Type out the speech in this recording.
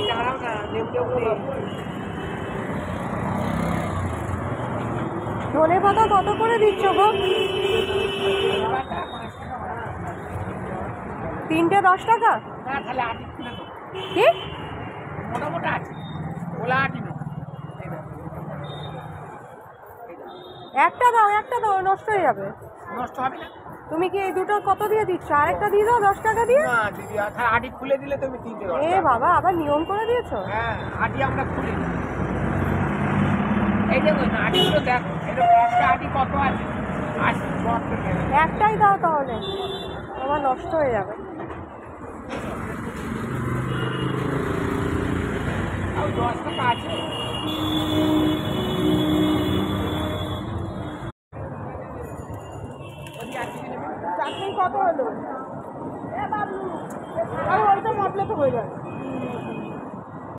দাঁড়াও না, নেমলেও ধনে পাতা কত করে দিচ্ছ গো? 3টে 10 টাকা? না, তাহলে আটি খুলে দেবো। কি মোটা মোটা আছে, ওলা আটি না। একটা দাও, নষ্ট হয়ে যাবে। নষ্ট হবে না। তুমি কি এই দুটো কত দিয়ে দিচ্ছ? আরেকটা দিয়ে দাও 10 টাকা দিয়ে। না দিদি, তাহলে আটি খুলে দিলে তুমি 3টে 10 এ টাকা। বাবা, আবার নিয়ম করে দিয়েছো। হ্যাঁ, আটি আমরা খুলি। এই দেখো না, আটিগুলো দেখো, এটা একটা আটি কত আছে? 80 একটাই দাও তাহলে, আমার নষ্ট হয়ে যাবে। আর 10 টাকা আছে। চাটনি কত হলো? এ বাবু, আর ওইটা মাপলে তো হয়ে যাবে।